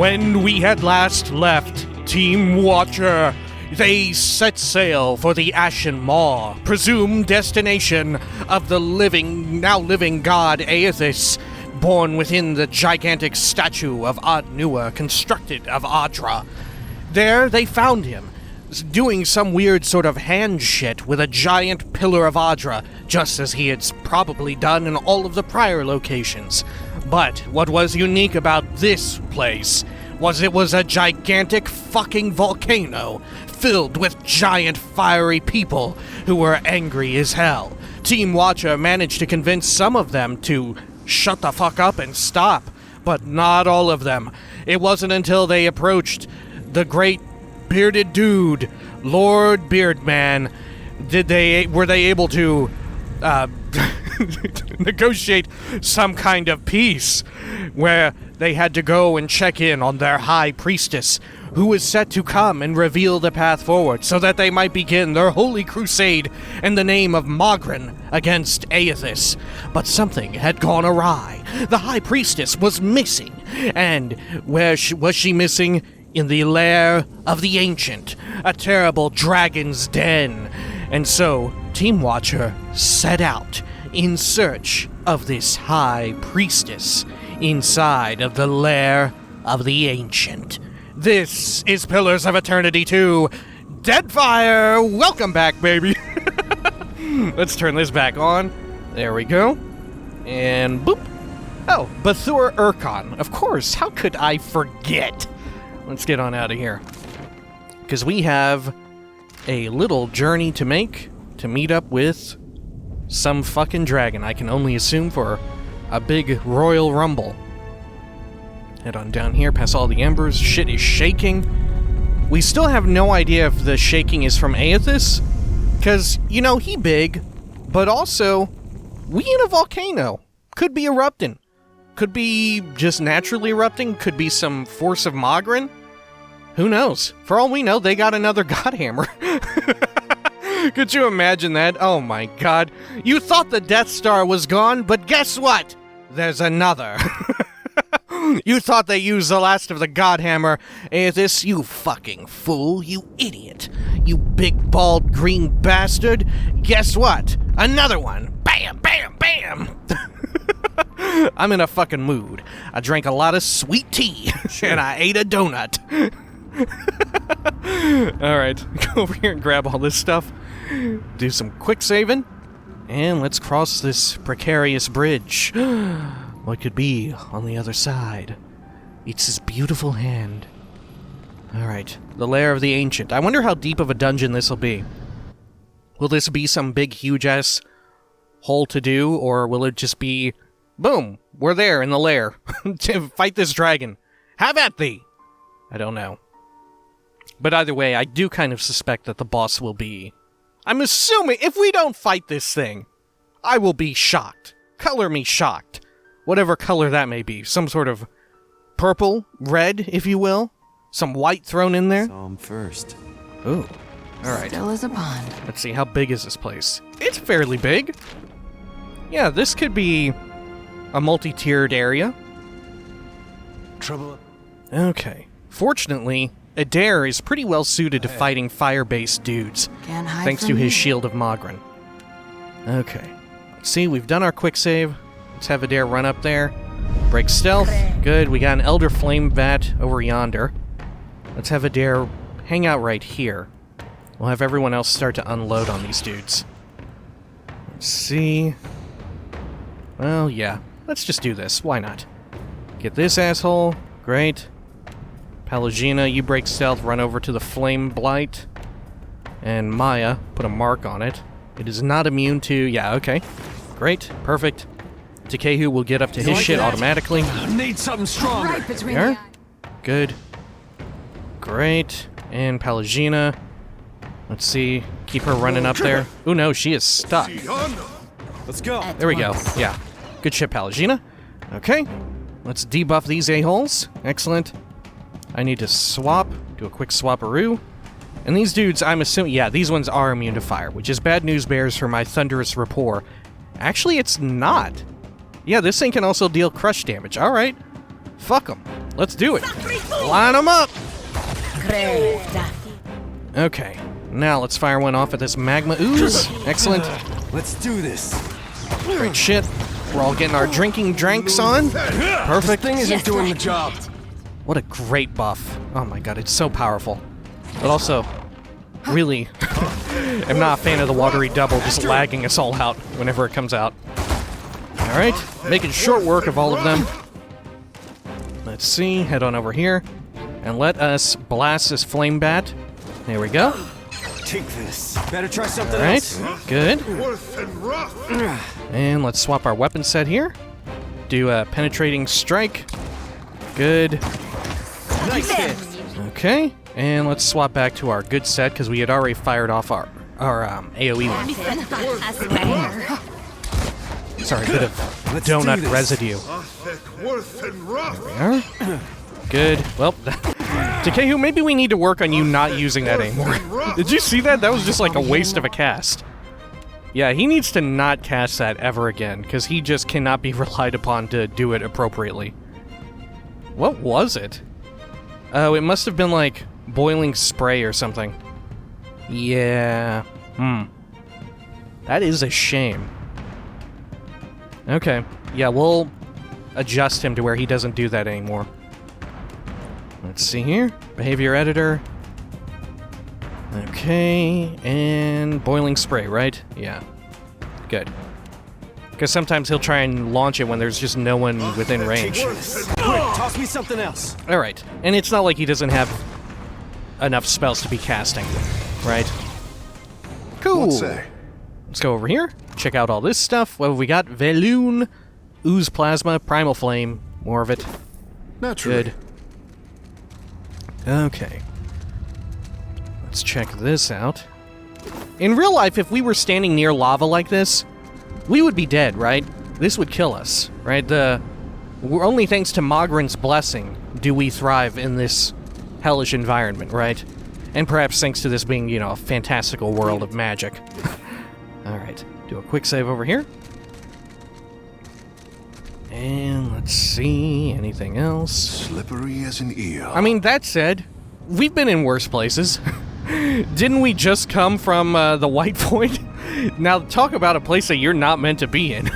When we had last left Team Watcher, they set sail for the Ashen Maw, presumed destination of the now living god Aethys, born within the gigantic statue of Ad-Nua constructed of Adra. There they found him, doing some weird sort of hand shit with a giant pillar of Adra, just as he had probably done in all of the prior locations. But what was unique about this place was it was a gigantic fucking volcano filled with giant fiery people who were angry as hell. Team Watcher managed to convince some of them to shut the fuck up and stop, but not all of them. It wasn't until they approached the great bearded dude, Lord Beardman, were they able to negotiate some kind of peace, where they had to go and check in on their high priestess, who was set to come and reveal the path forward so that they might begin their holy crusade in the name of Mogren against Aethys. But something had gone awry. The high priestess was missing, and where was she missing? In the Lair of the Ancient, a terrible dragon's den. And so, Team Watcher set out in search of this high priestess inside of the Lair of the Ancient. This is Pillars of Eternity 2, Deadfire! Welcome back, baby! Let's turn this back on. There we go. And boop. Oh, Bathur Urkon. Of course, how could I forget? Let's get on out of here. Because we have a little journey to make to meet up with some fucking dragon, I can only assume, for a big royal rumble. Head on down here, past all the embers. Shit is shaking. We still have no idea if the shaking is from Aethys, because, you know, he big, but also, we in a volcano. Could be erupting. Could be just naturally erupting. Could be some force of Mogren. Who knows? For all we know, they got another Godhammer. Could you imagine that? Oh my god. You thought the Death Star was gone, but guess what? There's another. You thought they used the last of the Godhammer. Aethys, you fucking fool. You idiot. You big, bald, green bastard. Guess what? Another one. Bam, bam, bam. I'm in a fucking mood. I drank a lot of sweet tea, and I ate a donut. Alright, go over here and grab all this stuff. Do some quick saving. And let's cross this precarious bridge. What could be on the other side? It's his beautiful hand. Alright, the Lair of the Ancient. I wonder how deep of a dungeon this will be. Will this be some big, huge-ass hole to do, or will it just be, boom, we're there in the lair to fight this dragon. Have at thee! I don't know. But either way, I do kind of suspect that the boss will be... I'm assuming, if we don't fight this thing, I will be shocked. Color me shocked. Whatever color that may be. Some sort of purple, red, if you will. Some white thrown in there. Saw him first. Ooh. Alright. Still as a pond. Let's see, how big is this place? It's fairly big. Yeah, this could be a multi-tiered area. Trouble. Okay. Fortunately, Adair is pretty well suited to fighting fire-based dudes, Can't hide thanks to from his me. Shield of Mogren. Okay. See, we've done our quick save. Let's have Adair run up there. Break stealth. Good, we got an Elder Flame Vat over yonder. Let's have Adair hang out right here. We'll have everyone else start to unload on these dudes. Let's see. Well, yeah. Let's just do this. Why not? Get this asshole. Great. Pallegina, you break stealth, run over to the Flame Blight. And Maya, put a mark on it. It is not immune to... Yeah, okay. Great. Perfect. Takehu will get up to his shit automatically. Need something stronger. Right between There. the eyes. Good. Great. And Pallegina. Let's see. Keep her running up there. Oh no, she is stuck. Let's go. There we go. Yeah. Good shit, Pallegina. Okay. Let's debuff these a-holes. Excellent. I need to swap. Do a quick swapperoo. And these dudes, I'm assuming... Yeah, these ones are immune to fire, which is bad news bears for my thunderous rapport. Actually, it's not. Yeah, this thing can also deal crush damage. Alright. Fuck them. Let's do it. Line them up. Cresta. Okay, now let's fire one off at this magma ooze. Excellent. Let's do this. Great shit. We're all getting our drinking drinks on. Perfect. Thing isn't doing the job. What a great buff. Oh my god, it's so powerful. But also, really, am not a fan of the watery double just lagging us all out whenever it comes out. Alright, making short work of all of them. Let's see, head on over here. And let us blast this flame bat. There we go. Take this. Better try something Alright, else. good. And let's swap our weapon set here. Do a penetrating strike. Good. Nice hit. Okay, and let's swap back to our good set because we had already fired off our AoE one. Sorry, a bit of Let's do donut this. residue. There we are. Good. Well, Takehu, maybe we need to work on you not using that anymore. Did you see that? That was just like a waste of a cast. Yeah, he needs to not cast that ever again because he just cannot be relied upon to do it appropriately. What was it? Oh, it must have been like boiling spray or something. Yeah. That is a shame. Okay. Yeah, we'll adjust him to where he doesn't do that anymore. Let's see here. Behavior editor. Okay, and boiling spray, right? Yeah. Good. Because sometimes he'll try and launch it when there's just no one within range. Quick, toss me something else. Alright, and it's not like he doesn't have enough spells to be casting, right? Cool. What say? Let's go over here, check out all this stuff. What have we got? Veloon, Ooze Plasma, Primal Flame, more of it. Naturally. Good. Okay. Let's check this out. In real life, if we were standing near lava like this, we would be dead, right? This would kill us, right? Only thanks to Mogren's blessing do we thrive in this hellish environment, right? And perhaps thanks to this being, a fantastical world of magic. Alright, do a quick save over here. And let's see, anything else? Slippery as an eel. I mean, that said, we've been in worse places. Didn't we just come from the White Void? Now, talk about a place that you're not meant to be in.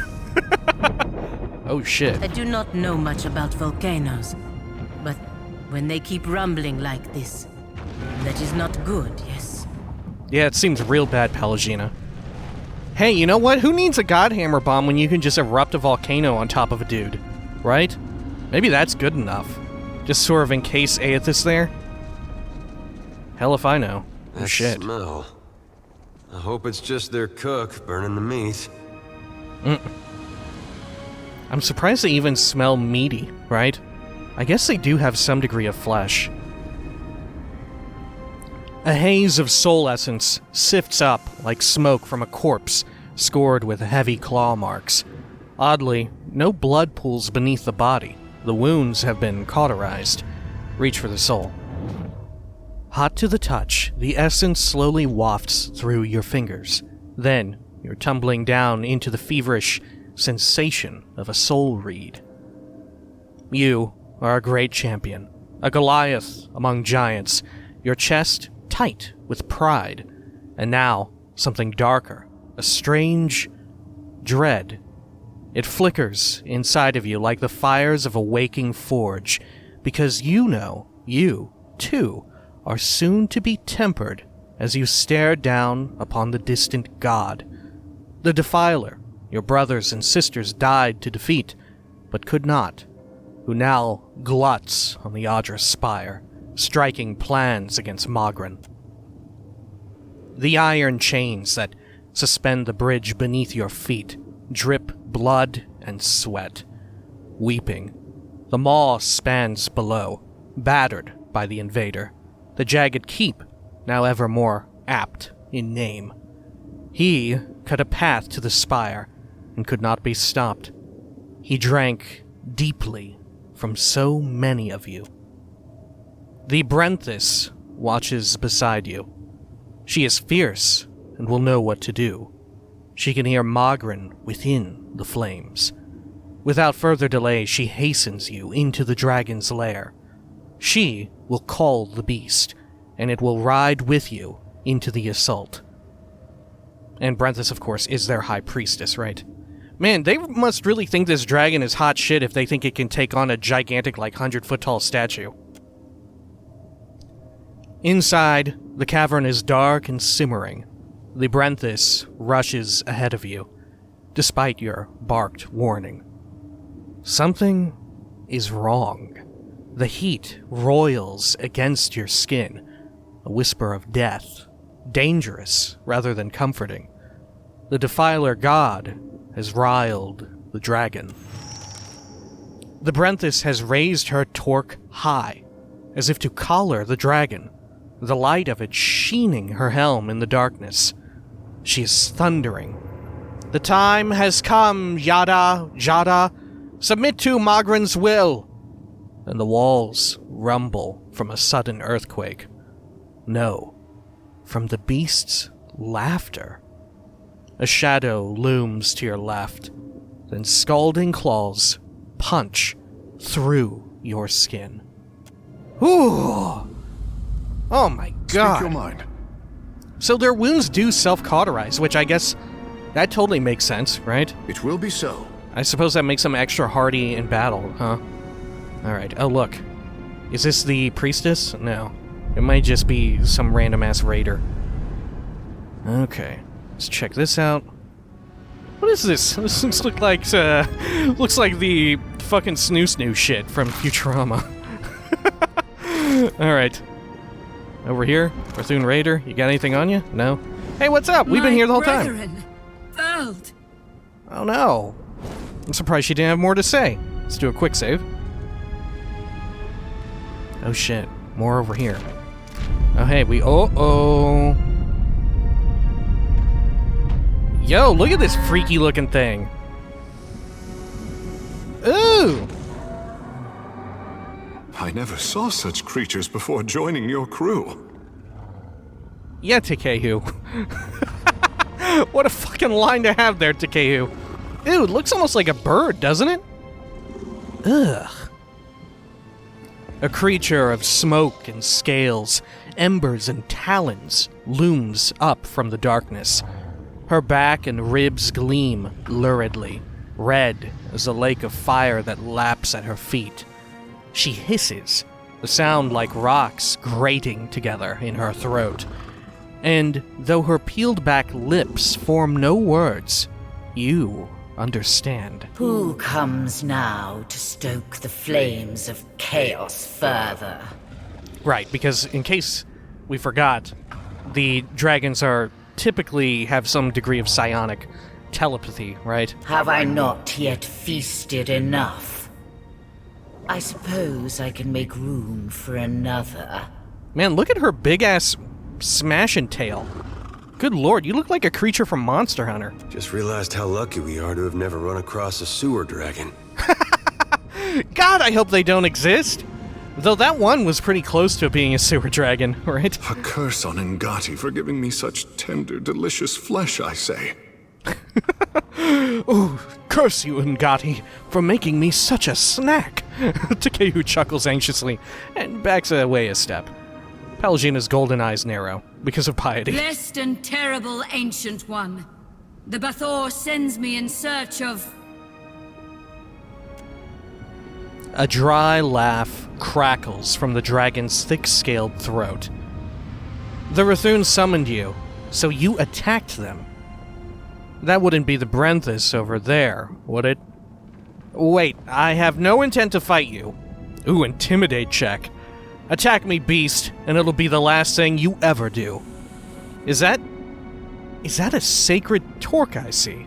Oh, shit. I do not know much about volcanoes, but when they keep rumbling like this, that is not good, yes? Yeah, it seems real bad, Pelagina. Hey, you know what? Who needs a Godhammer bomb when you can just erupt a volcano on top of a dude? Right? Maybe that's good enough. Just sort of encase Aethys there. Hell if I know. Oh, That shit. smell. I hope it's just their cook burning the meat. I'm surprised they even smell meaty, right? I guess they do have some degree of flesh. A haze of soul essence sifts up like smoke from a corpse scored with heavy claw marks. Oddly, no blood pools beneath the body. The wounds have been cauterized. Reach for the soul. Hot to the touch, the essence slowly wafts through your fingers. Then, you're tumbling down into the feverish sensation of a soul reed. You are a great champion, a Goliath among giants, your chest tight with pride, and now something darker, a strange dread. It flickers inside of you like the fires of a waking forge, because you know you, too, are soon to be tempered as you stare down upon the distant god. The Defiler your brothers and sisters died to defeat, but could not, who now gluts on the Audra spire, striking plans against Mogren. The iron chains that suspend the bridge beneath your feet drip blood and sweat. Weeping, the maw spans below, battered by the invader. The jagged keep, now ever more apt in name. He cut a path to the spire and could not be stopped. He drank deeply from so many of you. The Brenthis watches beside you. She is fierce and will know what to do. She can hear Mogren within the flames. Without further delay, she hastens you into the dragon's lair. She will call the beast, and it will ride with you into the assault. And Brenthis, of course, is their high priestess, right? Man, they must really think this dragon is hot shit if they think it can take on a gigantic, 100-foot-tall statue. Inside, the cavern is dark and simmering. The Brenthis rushes ahead of you, despite your barked warning. Something is wrong. The heat roils against your skin, a whisper of death, dangerous rather than comforting. The Defiler god has riled the dragon. The Brenthis has raised her Torc high, as if to collar the dragon, the light of it sheening her helm in the darkness. She is thundering. "The time has come, Yada, Jada. Submit to Magran's will." And the walls rumble from a sudden earthquake. No, from the beast's laughter. A shadow looms to your left, then scalding claws punch through your skin. Ooh! Oh my god. Speak your mind. So their wounds do self-cauterize, which I guess that totally makes sense, right? It will be so. I suppose that makes them extra hardy in battle, huh? Alright, oh look. Is this the priestess? No. It might just be some random-ass raider. Okay, let's check this out. What is this? This looks like the fucking snoo shit from Futurama. Alright. Over here, Rathun Raider, you got anything on you? No? Hey, what's up? We've been here the whole time. Failed. Oh no. I'm surprised she didn't have more to say. Let's do a quick save. Oh shit. More over here. Oh hey, oh. Yo, look at this freaky looking thing. Ooh! I never saw such creatures before joining your crew. Yeah, Takehu. What a fucking line to have there, Takehu. Ew, it looks almost like a bird, doesn't it? Ugh. A creature of smoke and scales, embers and talons looms up from the darkness. Her back and ribs gleam luridly, red as a lake of fire that laps at her feet. She hisses, the sound like rocks grating together in her throat. And though her peeled-back lips form no words, you understand. Who comes now to stoke the flames of chaos further? Right, because in case we forgot, the dragons are typically have some degree of psionic telepathy, right? Have I not yet feasted enough? I suppose I can make room for another. Man, look at her big-ass smashing tail. Good lord, you look like a creature from Monster Hunter. Just realized how lucky we are to have never run across a sewer dragon. God, I hope they don't exist. Though that one was pretty close to being a sewer dragon, right? A curse on Ngati for giving me such tender, delicious flesh, I say. Ooh, curse you, Ngati, for making me such a snack. Takehu chuckles anxiously and backs away a step. Palagina's golden eyes narrow because of piety. Blessed and terrible Ancient One, the Bathor sends me in search of... A dry laugh crackles from the dragon's thick-scaled throat. The Rathun summoned you, so you attacked them. That wouldn't be the Brenthis over there, would it? Wait, I have no intent to fight you. Ooh, intimidate check. Attack me, beast, and it'll be the last thing you ever do. Is that a sacred Torc I see?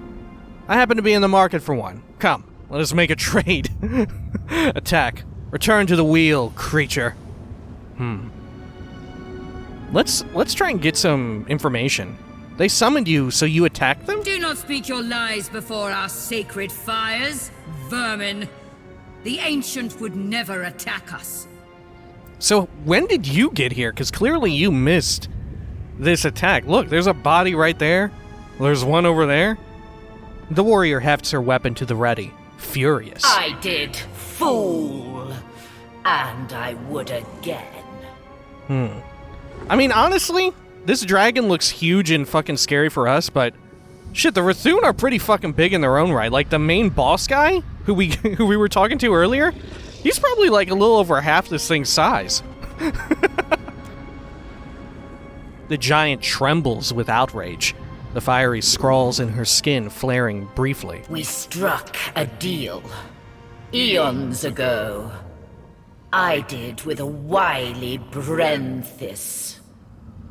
I happen to be in the market for one. Come, let us make a trade. Attack. Return to the wheel, creature. Let's try and get some information. They summoned you, so you attacked them? Do not speak your lies before our sacred fires, vermin. The Ancient would never attack us. So when did you get here? Because clearly you missed this attack. Look, there's a body right there. There's one over there. The warrior hefts her weapon to the ready, furious. I did, fool. And I would again. I mean, honestly, this dragon looks huge and fucking scary for us, but shit, the Rathun are pretty fucking big in their own right. Like, the main boss guy, who we were talking to earlier, he's probably like a little over half this thing's size. The giant trembles with outrage, the fiery scrawls in her skin flaring briefly. We struck a deal. Eons ago. I did with a wily Brenthis.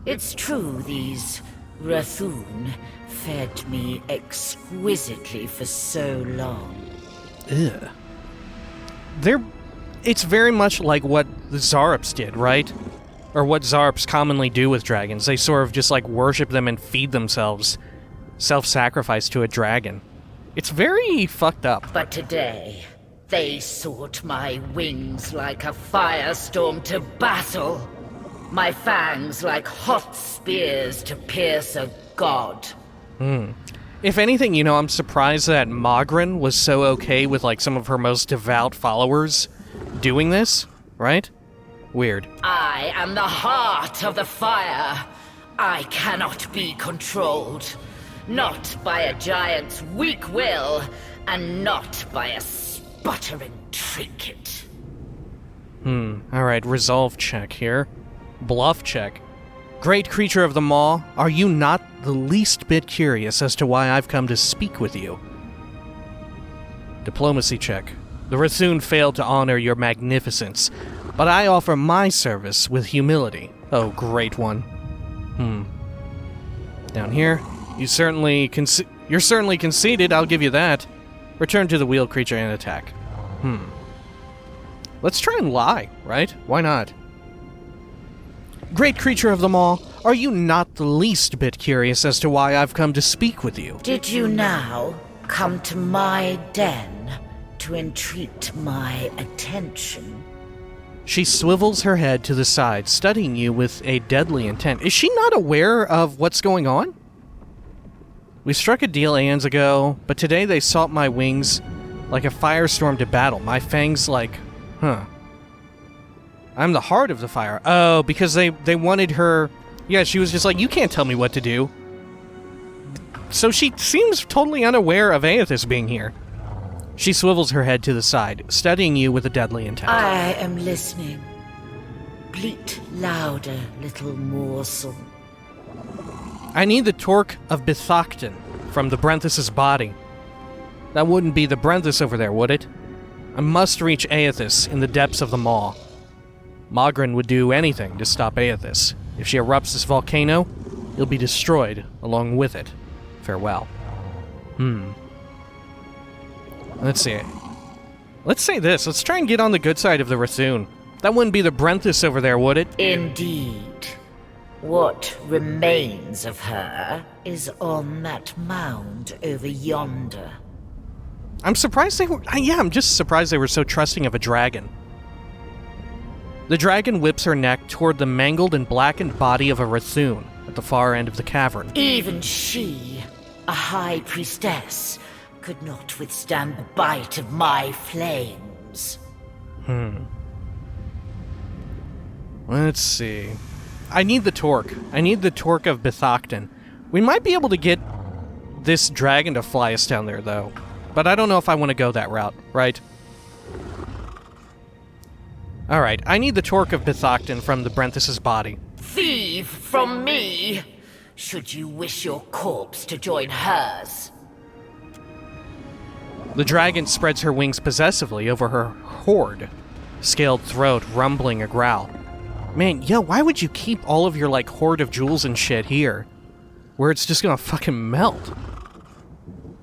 It's true these Rathun fed me exquisitely for so long. Ugh. It's very much like what the Zarps did, right? Or what Zarps commonly do with dragons. They sort of just like worship them and feed themselves. Self-sacrifice to a dragon. It's very fucked up. But today, they sought my wings like a firestorm to battle. My fangs like hot spears to pierce a god. If anything, you know, I'm surprised that Magrin was so okay with like some of her most devout followers doing this, right? Weird. I am the heart of the fire. I cannot be controlled. Not by a giant's weak will, and not by a sputtering trinket. Alright, resolve check here. Bluff check. Great creature of the maw, are you not the least bit curious as to why I've come to speak with you? Diplomacy check. The Rathun failed to honor your magnificence, but I offer my service with humility. Oh, great one. Down here. You're certainly conceited, I'll give you that. Return to the wheel creature and attack. Let's try and lie, right? Why not? Great creature of the maw, are you not the least bit curious as to why I've come to speak with you? Did you now come to my den to entreat my attention? She swivels her head to the side, studying you with a deadly intent. Is she not aware of what's going on? We struck a deal aeons ago, but today they sought my wings like a firestorm to battle. My fangs like... I'm the heart of the fire. Oh, because they wanted her... Yeah, she was just like, you can't tell me what to do. So she seems totally unaware of Aethys being here. She swivels her head to the side, studying you with a deadly intent. I am listening. Bleat louder, little morsel. I need the Torc of Bithocton from the Brenthis' body. That wouldn't be the Brenthis over there, would it? I must reach Aethys in the depths of the maw. Magrin would do anything to stop Aethys. If she erupts this volcano, you'll be destroyed along with it. Farewell. Let's see. Let's say this. Let's try and get on the good side of the Rathun. That wouldn't be the Brenthis over there, would it? Indeed. What remains of her is on that mound over yonder. I'm surprised they were... Yeah, I'm just surprised they were so trusting of a dragon. The dragon whips her neck toward the mangled and blackened body of a Rathun at the far end of the cavern. Even she, a high priestess, could not withstand the bite of my flames. Let's see. I need the Torc. I need the Torc of Bithocton. We might be able to get this dragon to fly us down there, though. But I don't know if I want to go that route, right? Alright, I need the Torc of Bithocton from the Brenthis' body. Thieve from me, should you wish your corpse to join hers. The dragon spreads her wings possessively over her hoard, scaled throat rumbling a growl. Man, yo, why would you keep all of your, like, hoard of jewels and shit here? Where it's just gonna fucking melt.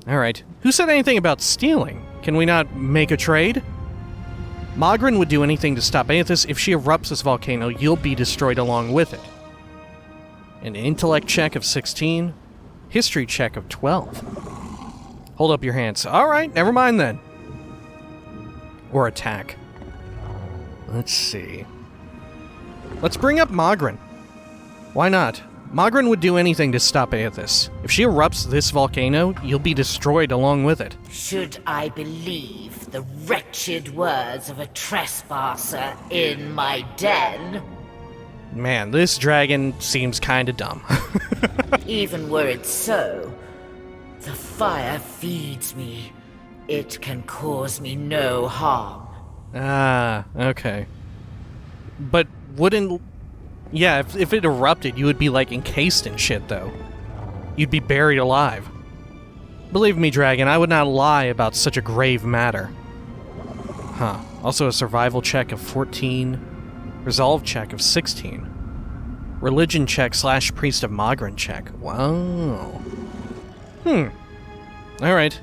Alright, who said anything about stealing? Can we not make a trade? Magrin would do anything to stop Aethys. If she erupts this volcano, you'll be destroyed along with it. An intellect check of 16, history check of 12. Hold up your hands. Alright, never mind then. Or attack. Let's see. Let's bring up Magrin. Why not? Magrin would do anything to stop Aethys. If she erupts this volcano, you'll be destroyed along with it. Should I believe the wretched words of a trespasser in my den? Man, this dragon seems kinda dumb. Even were it so, the fire feeds me. It can cause me no harm. Ah, okay. But wouldn't... Yeah, if it erupted, you would be, like, encased in shit, though. You'd be buried alive. Believe me, dragon, I would not lie about such a grave matter. Huh. Also a survival check of 14. Resolve check of 16. Religion check / Priest of Magrin check. Wow. Alright.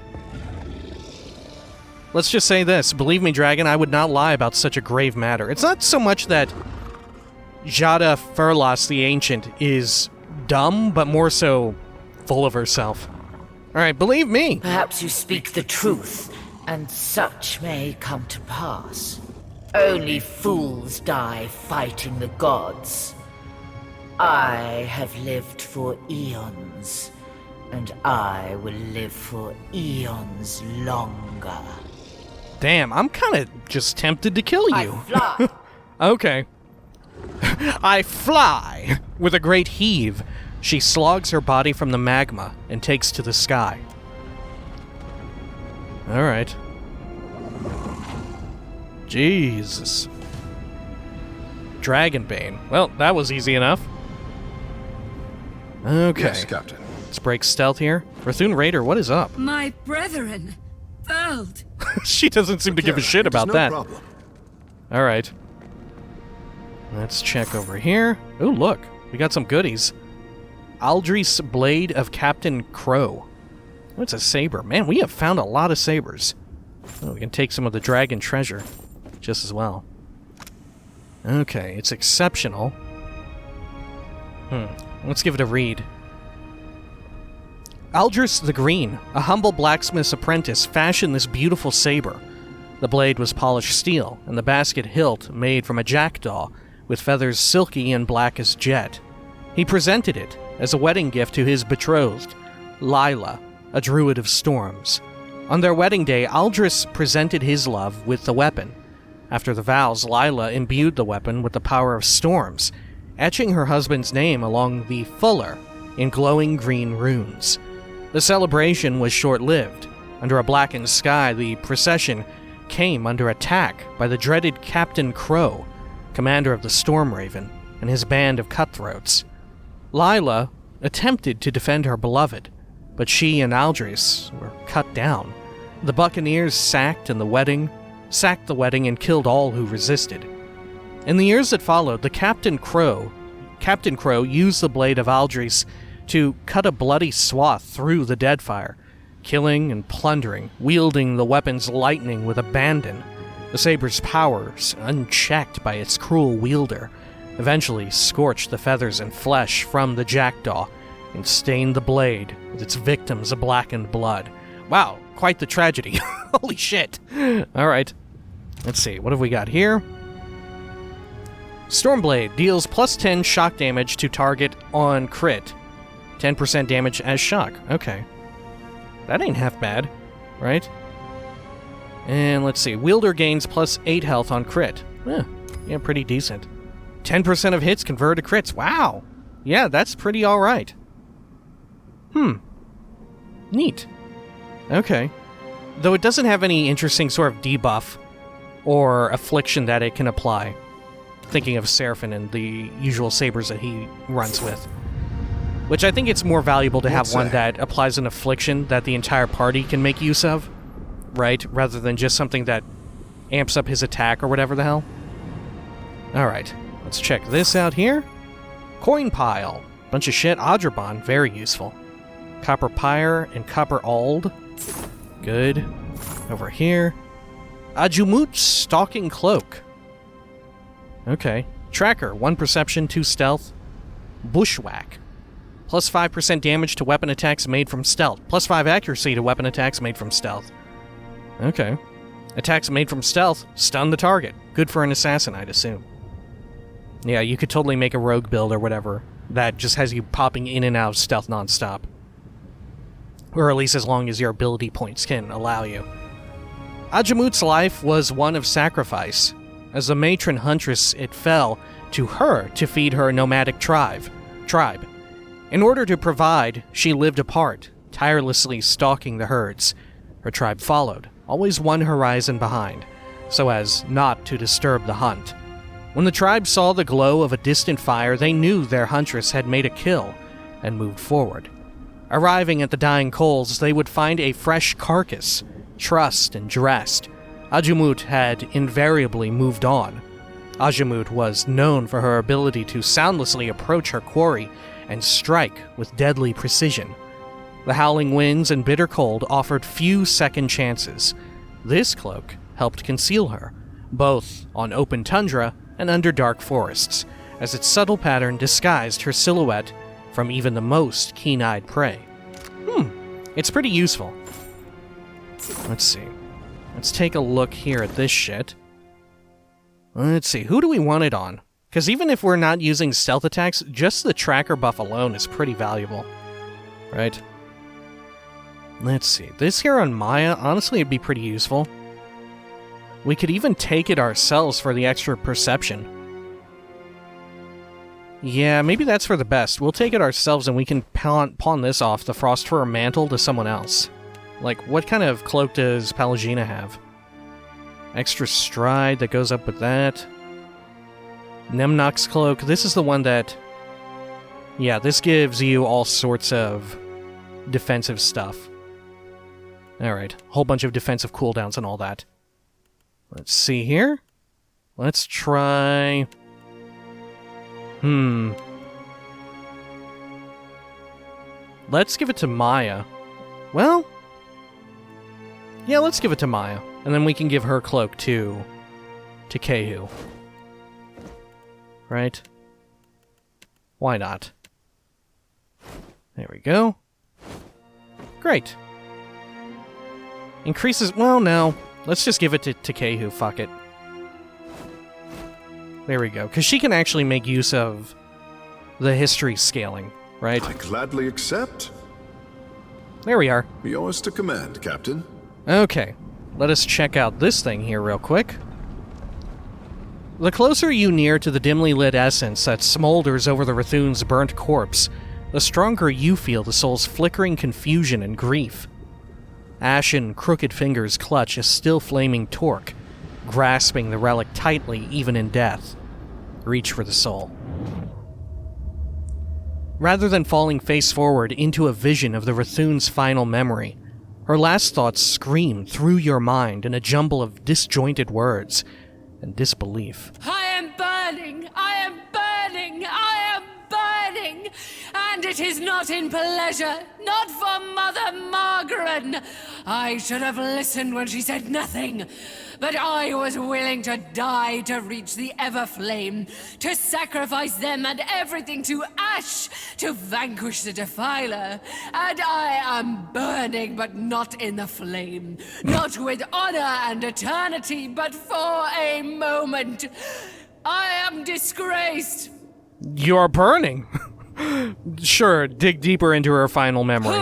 Let's just say this. Believe me, dragon, I would not lie about such a grave matter. It's not so much that Jada Furlas the Ancient is dumb, but more so full of herself. Alright, believe me. Perhaps you speak the truth, and such may come to pass. Only fools die fighting the gods. I have lived for eons, and I will live for eons longer. Damn, I'm kind of just tempted to kill you. I fly. Okay. I fly! With a great heave, she slogs her body from the magma and takes to the sky. Alright. Jesus. Dragonbane. Well, that was easy enough. Okay. Yes, Captain. Let's break stealth here. Rathun Raider, what is up? My brethren, Veld. She doesn't seem to give a shit about no that. Problem. Alright. Let's check over here. Oh, look. We got some goodies. Aldris Blade of Captain Crow. What's a saber? Man, we have found a lot of sabers. Oh, we can take some of the dragon treasure just as well. Okay, it's exceptional. Let's give it a read. Aldris the Green, a humble blacksmith's apprentice, fashioned this beautiful saber. The blade was polished steel, and the basket hilt made from a jackdaw, with feathers silky and black as jet. He presented it as a wedding gift to his betrothed, Lila, a druid of storms. On their wedding day, Aldris presented his love with the weapon. After the vows, Lila imbued the weapon with the power of storms, etching her husband's name along the fuller in glowing green runes. The celebration was short-lived. Under a blackened sky, the procession came under attack by the dreaded Captain Crow, commander of the Storm Raven, and his band of cutthroats. Lila attempted to defend her beloved, but she and Aldris were cut down. The Buccaneers sacked the wedding and killed all who resisted. In the years that followed, the Captain Crow used the blade of Aldris to cut a bloody swath through the Deadfire, killing and plundering, wielding the weapon's lightning with abandon. The saber's powers, unchecked by its cruel wielder, eventually scorched the feathers and flesh from the jackdaw and stained the blade with its victims' blackened blood. Wow, quite the tragedy. Holy shit. Alright, let's see, what have we got here? Stormblade deals plus 10 shock damage to target on crit. 10% damage as shock. Okay. That ain't half bad, right? And let's see. Wielder gains plus 8 health on crit. Yeah, pretty decent. 10% of hits convert to crits. Wow. Yeah, that's pretty alright. Neat. Okay. Though it doesn't have any interesting sort of debuff or affliction that it can apply. Thinking of Seraphim and the usual sabers that he runs with. Which I think it's more valuable to have one that applies an affliction that the entire party can make use of, right? Rather than just something that amps up his attack or whatever the hell. Alright, let's check this out here. Coin Pile. Bunch of shit. Adrabon, very useful. Copper Pyre and Copper Ald. Good. Over here. Ajumut Stalking Cloak. Okay. Tracker, 1 perception, 2 stealth. Bushwhack. Plus 5% damage to weapon attacks made from stealth. Plus 5 accuracy to weapon attacks made from stealth. Okay. Attacks made from stealth stun the target. Good for an assassin, I'd assume. Yeah, you could totally make a rogue build or whatever that just has you popping in and out of stealth nonstop. Or at least as long as your ability points can allow you. Ajamut's life was one of sacrifice. As a matron huntress, it fell to her to feed her nomadic tribe. In order to provide, she lived apart, tirelessly stalking the herds. Her tribe followed, always one horizon behind, so as not to disturb the hunt. When the tribe saw the glow of a distant fire, they knew their huntress had made a kill and moved forward. Arriving at the dying coals, they would find a fresh carcass, trussed and dressed. Ajamut had invariably moved on. Ajamut was known for her ability to soundlessly approach her quarry and strike with deadly precision. The howling winds and bitter cold offered few second chances. This cloak helped conceal her, both on open tundra and under dark forests, as its subtle pattern disguised her silhouette from even the most keen-eyed prey. It's pretty useful. Let's see. Let's take a look here at this shit. Let's see, who do we want it on? Because even if we're not using stealth attacks, just the tracker buff alone is pretty valuable. Right? Let's see. This here on Maya, honestly, it'd be pretty useful. We could even take it ourselves for the extra perception. Yeah, maybe that's for the best. We'll take it ourselves and we can pawn this off, the Frostfur mantle, to someone else. Like, what kind of cloak does Pallegina have? Extra stride that goes up with that. Nemnock's cloak. This is the one that... Yeah, this gives you all sorts of defensive stuff. Alright, whole bunch of defensive cooldowns and all that. Let's see here. Let's try... Let's give it to Maya. Well... Yeah, let's give it to Maya. And then we can give her cloak to Kehu. Right? Why not? There we go. Great. Increases... Well, no. Let's just give it to Kehu. Fuck it. There we go. Because she can actually make use of the history scaling, right? I gladly accept. There we are. Yours to command, Captain. Okay. Let us check out this thing here real quick. The closer you near to the dimly lit essence that smolders over the Rathun's burnt corpse, the stronger you feel the soul's flickering confusion and grief. Ashen, crooked fingers clutch a still flaming Torc, grasping the relic tightly even in death. Reach for the soul. Rather than falling face forward into a vision of the Rathun's final memory, her last thoughts scream through your mind in a jumble of disjointed words and disbelief. I am burning! I am burning! I am burning! And it is not in pleasure, not for Mother Margaret. I should have listened when she said nothing. But I was willing to die to reach the Everflame, to sacrifice them and everything to ash, to vanquish the Defiler. And I am burning, but not in the flame. Not with honor and eternity, but for a moment. I am disgraced. You're burning. Sure, dig deeper into her final memory.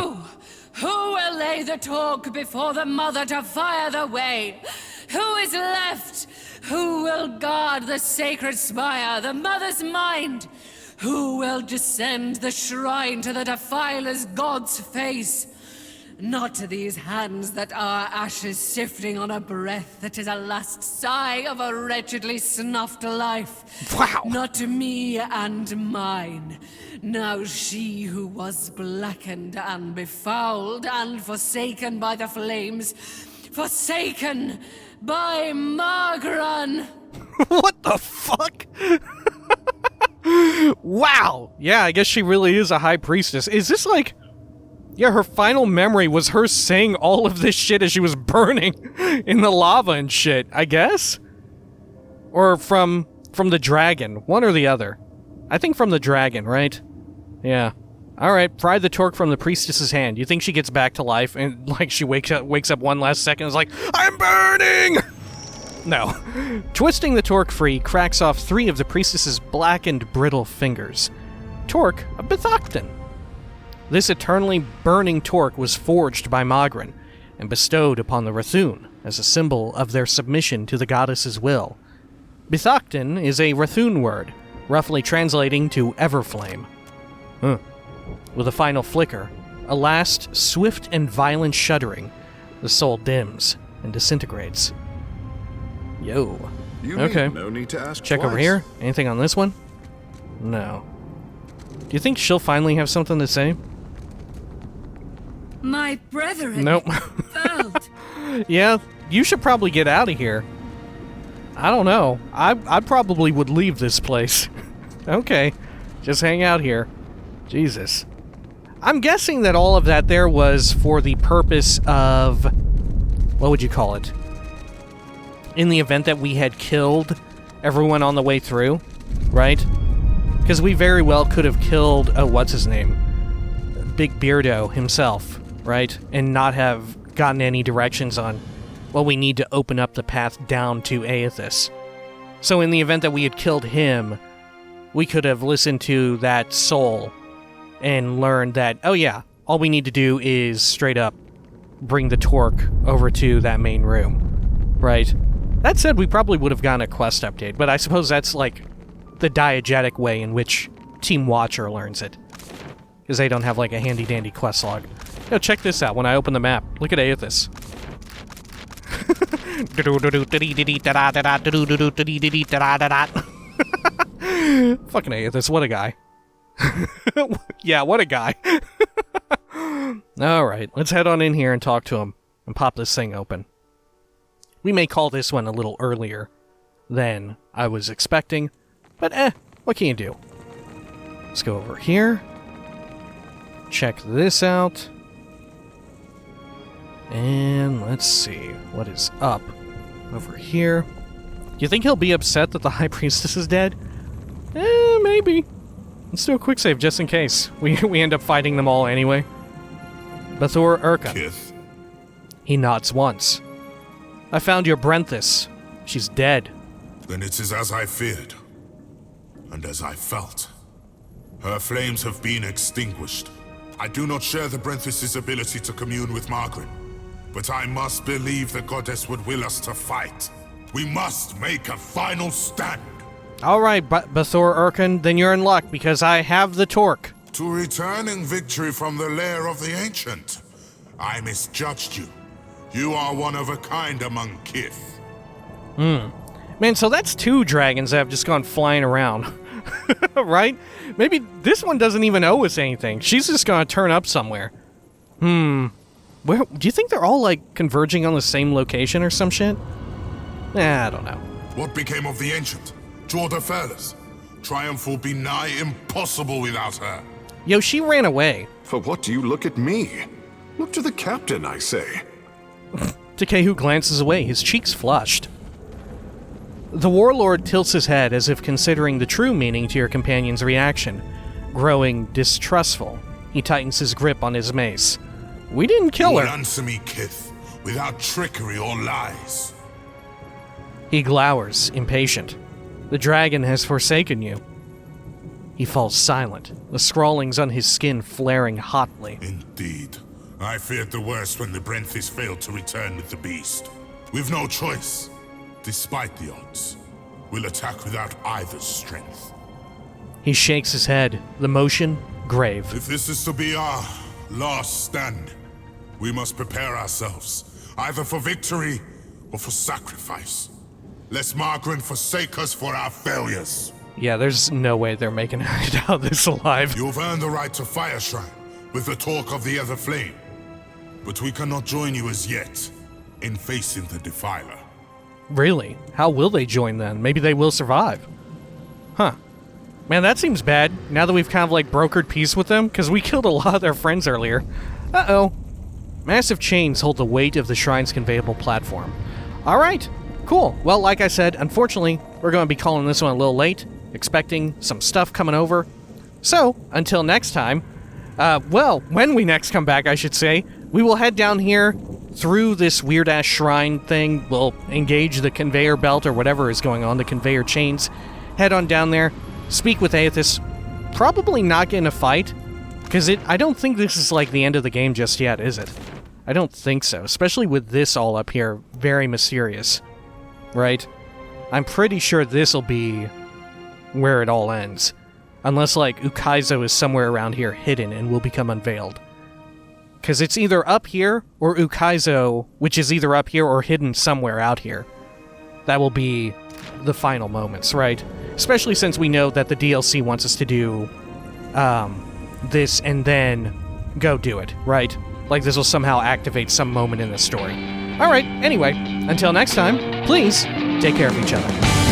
Who will lay the Torc before the Mother to fire the way? Who is left? Who will guard the sacred spire, the Mother's mind? Who will descend the shrine to the Defiler's God's face? Not these hands that are ashes sifting on a breath that is a last sigh of a wretchedly snuffed life. Wow. Not me and mine. Now she who was blackened and befouled and forsaken by the flames, forsaken by Margran. What the fuck? Wow. Yeah, I guess she really is a high priestess. Is this like... Yeah, her final memory was her saying all of this shit as she was burning in the lava and shit, I guess? Or from the dragon, one or the other. I think from the dragon, right? Yeah. Alright, pry the Torc from the priestess's hand. You think she gets back to life and, like, she wakes up one last second and is like, I'm burning! No. Twisting the Torc free cracks off 3 of the priestess's blackened, brittle fingers. Torc of Bethocton. This eternally burning torc was forged by Magrin and bestowed upon the Rathun as a symbol of their submission to the goddess's will. Bethocton is a Rathun word, roughly translating to Everflame. With a final flicker, a last swift and violent shuddering, the soul dims and disintegrates. Yo. Okay. No need to ask Check twice. over here. Anything on this one? No. Do you think she'll finally have something to say? My brethren Nope. felt. Yeah, you should probably get out of here. I don't know. I probably would leave this place. Okay. Just hang out here. Jesus. I'm guessing that all of that there was for the purpose of... What would you call it? In the event that we had killed everyone on the way through, right? Because we very well could have killed... Oh, what's his name? Big Beardo himself, right? And not have gotten any directions on... Well, we need to open up the path down to Aethys. So in the event that we had killed him, we could have listened to that soul and learned that, oh yeah, all we need to do is straight up bring the Torc over to that main room, right? That said, we probably would have gotten a quest update, but I suppose that's like the diegetic way in which Team Watcher learns it. Because they don't have like a handy-dandy quest log. Yo, check this out when I open the map. Look at Aethys. Fucking Aethys, what a guy. Yeah, what a guy. Alright, let's head on in here and talk to him and pop this thing open. We may call this one a little earlier than I was expecting, but what can you do? Let's go over here. Check this out. And let's see what is up over here. Do you think he'll be upset that the High Priestess is dead? Maybe. Let's do a quick save just in case. We end up fighting them all anyway. Bethor Urka. Kith, He nods once. I found your Brenthis. She's dead. Then it is as I feared, and as I felt. Her flames have been extinguished. I do not share the Brenthis' ability to commune with Margaret, but I must believe the goddess would will us to fight. We must make a final stand. Alright, Bethor Urkin, then you're in luck because I have the Torc. To returning victory from the Lair of the Ancient. I misjudged you. You are one of a kind among Kith. Man, so that's 2 dragons that have just gone flying around. Right? Maybe this one doesn't even owe us anything. She's just gonna turn up somewhere. Where do you think they're all, like, converging on the same location or some shit? I don't know. What became of the Ancient? Jorda Fairless. Triumph will be nigh impossible without her. Yo, she ran away. for what do you look at me? Look to the captain, I say. Takehu glances away, his cheeks flushed. The Warlord tilts his head as if considering the true meaning to your companion's reaction. Growing distrustful, he tightens his grip on his mace. We didn't kill You her. will answer me, Kith, without trickery or lies. He glowers, impatient. The dragon has forsaken you. He falls silent, the scrawlings on his skin flaring hotly. Indeed. I feared the worst when the Brenthis failed to return with the beast. We've no choice. Despite the odds, we'll attack without either's strength. He shakes his head, the motion grave. If this is to be our last stand, we must prepare ourselves, either for victory or for sacrifice. Lest Margaret forsake us for our failures. Yeah, there's no way they're making it out of this alive. You've earned the right to Fire Shrine with the Torc of the Other Flame. But we cannot join you as yet in facing the Defiler. Really? How will they join then? Maybe they will survive. Huh. Man, that seems bad, now that we've kind of like brokered peace with them, because we killed a lot of their friends earlier. Uh-oh. Massive chains hold the weight of the shrine's conveyable platform. Alright, cool. Well, like I said, unfortunately, we're going to be calling this one a little late, expecting some stuff coming over. So, until next time, well, when we next come back, I should say, we will head down here through this weird-ass shrine thing. We'll engage the conveyor belt or whatever is going on, the conveyor chains. Head on down there, speak with Aethys, probably not get in a fight, because I don't think this is like the end of the game just yet, is it? I don't think so, especially with this all up here, very mysterious, right? I'm pretty sure this'll be where it all ends. Unless, like, Ukaizo is somewhere around here hidden and will become unveiled. Because it's either up here, or Ukaizo, which is either up here or hidden somewhere out here. That will be the final moments, right? Especially since we know that the DLC wants us to do this and then go do it, right? Like this will somehow activate some moment in the story. Alright, anyway, until next time, please take care of each other.